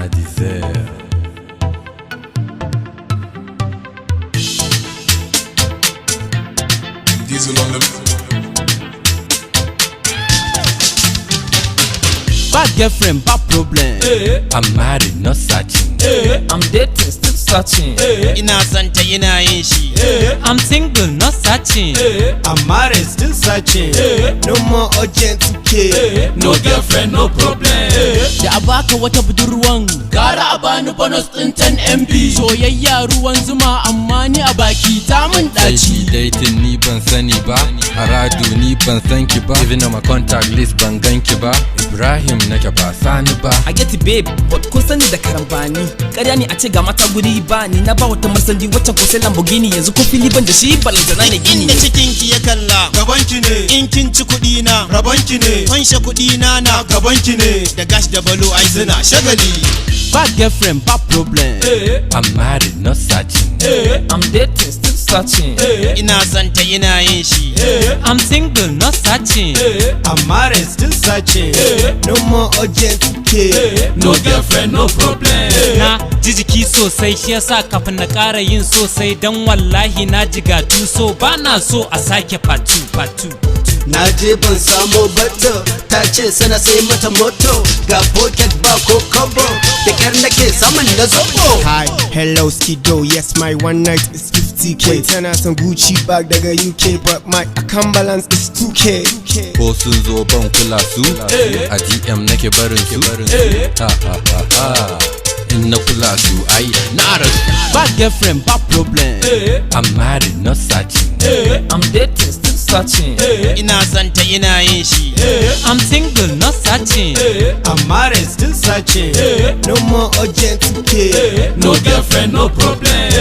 à 10h. Diesel on the Bad girlfriend, bad problem. I'm married, not searching. I'm dating, still searching. Ina santa ina yin shi. I'm single, not searching. I'm married, still searching. No more urgent care. No girlfriend, no problem. Da a baka wata budurwan, gara a bani bonus ɗin 10 MB. Soyayya ruwan zuma amma ni a baki ta mun Sai ɗaci. dating ni ban sani ba, Aradu ni ban san ki ba, even on my contact list ban gan ki ba, Ibrahim nake ba sani ba. I get it babe, but kun sani da karambani. Ƙarya ne a ce ga mata guri ba ni na ba wata marsandi wacce ko sai Lamborghini yanzu ko fili ban da shi balantana na gini. Inda cikin ki ya kalla, gabanki ne. In kin ci kuɗi na, rabanki ne. Fanshe kuɗi na gabanki ne. Da gash da balo ai suna shagali. Bad girlfriend, bad problem. I'm married, not searching. I'm dating, still searching. Ina santa ina yin shi. I'm single, not searching. I'm married, still searching. No more urgent care. No girlfriend, no problem. Na ji jiki sosai shi yasa kafin na ƙara yin sosai dan wallahi na jigatu so ba na so a sake patu. Na je ban samo bato, ta ce sana sai mata moto, ga pocket ba ko kobo, da kyar nake saman na zobo. Hi, hello Skido, yes my one night is 50k. Tana son Gucci bag daga UK, but my account balance is 2k. Ko sun zo ban kula su, a DM nake barin su. Ha ha ha ha. In na kula su ai na rasu. Bad girlfriend, bad problem. I'm married, not searching. I'm dating, still searching. Ina santa ina yin shi. I'm single, not searching. I'm married, still searching. No more urgent care. No girlfriend, no problem.